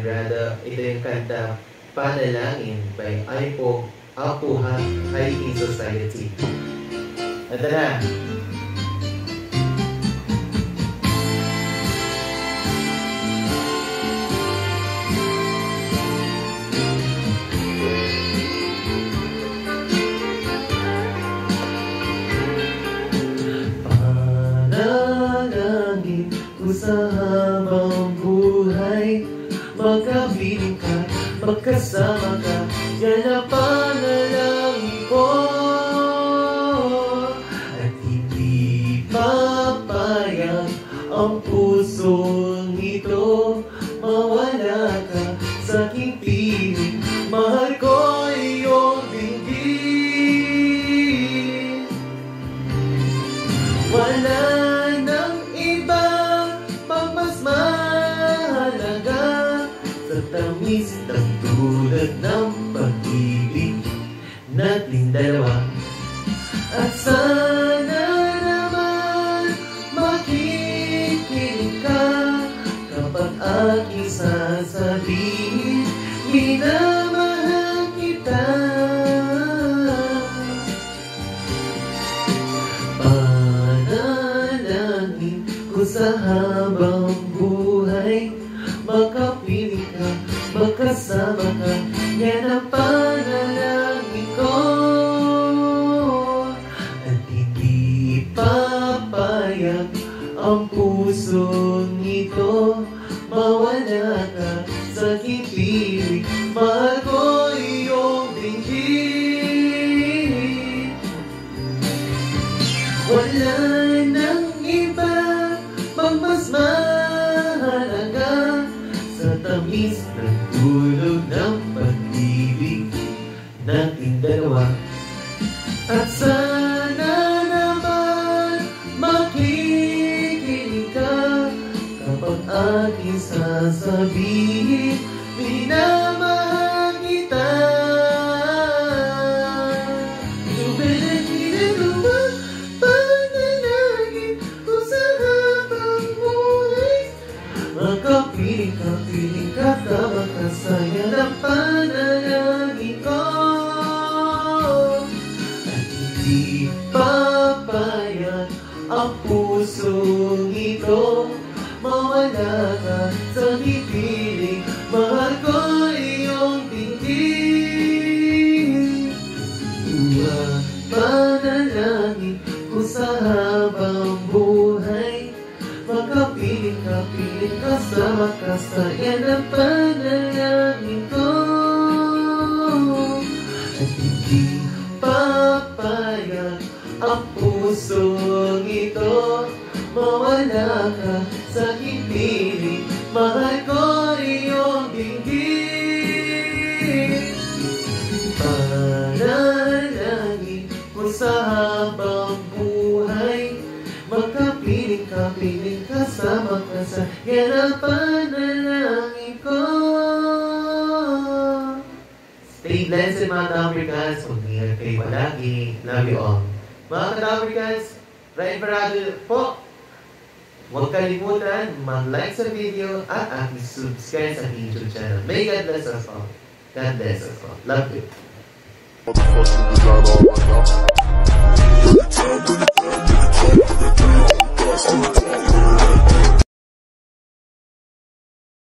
Brother. Ito yung kanta Panalangin by Apuha Hiking Society. Ito na. Panalangin ko sa habang buhay, magkapiling ka, magkasama ka, yan ang panalangin ko. At hindi papayag ang pusong ito, mawala ka sa aking piling, mahal ko iyong dinggin. Wala nang iba pang mas mahalaga sa tamis ng tulad ng pag-ibig nating dalawa. At sana naman makikinig ka kapag aking sasabihin, minamahal kita. Panalangin ko sa habang buhay, makapiling ka, magkasama ka, yan ang panalangin ko. At hindi papayag ang pusong ito, mawala ka sa aking piling, mahal ko iyong dinggin. Wala nang iba pang mas mahalaga sa tamis ng tulog ng pag-ibig nating dalawa. At sana naman makikinig ka kapag aking sasabihin, minamahal kita. Panalangin ko sa habang buhay, makapiling ka, piling ka, tama ka, saya ng panalangin ko. At hindi papayag ang pusong ito, mawala ka sa piling, mahal ko iyong dinggin. Panalangin ko sa habang buhay, makapiling ka, piling ka, sama ka, saya ng panalangin ko. At hindi papayag ang pusong ito, mawala ka sa aking piling, mahal ko iyong dinggin. Panalangin ko sa habang buhay, magkapiling ka, piling ka, sama ka, sa yan ang panalangin ko. Stay blessed mga Ka-Africans, mag-ingat kayo palagi. Love you all. Mga Ka-Africans, Ryan Parado po. Huwag kalimutan mag-like sa video at subscribe sa YouTube channel. May God bless us all. God bless us all. Love you.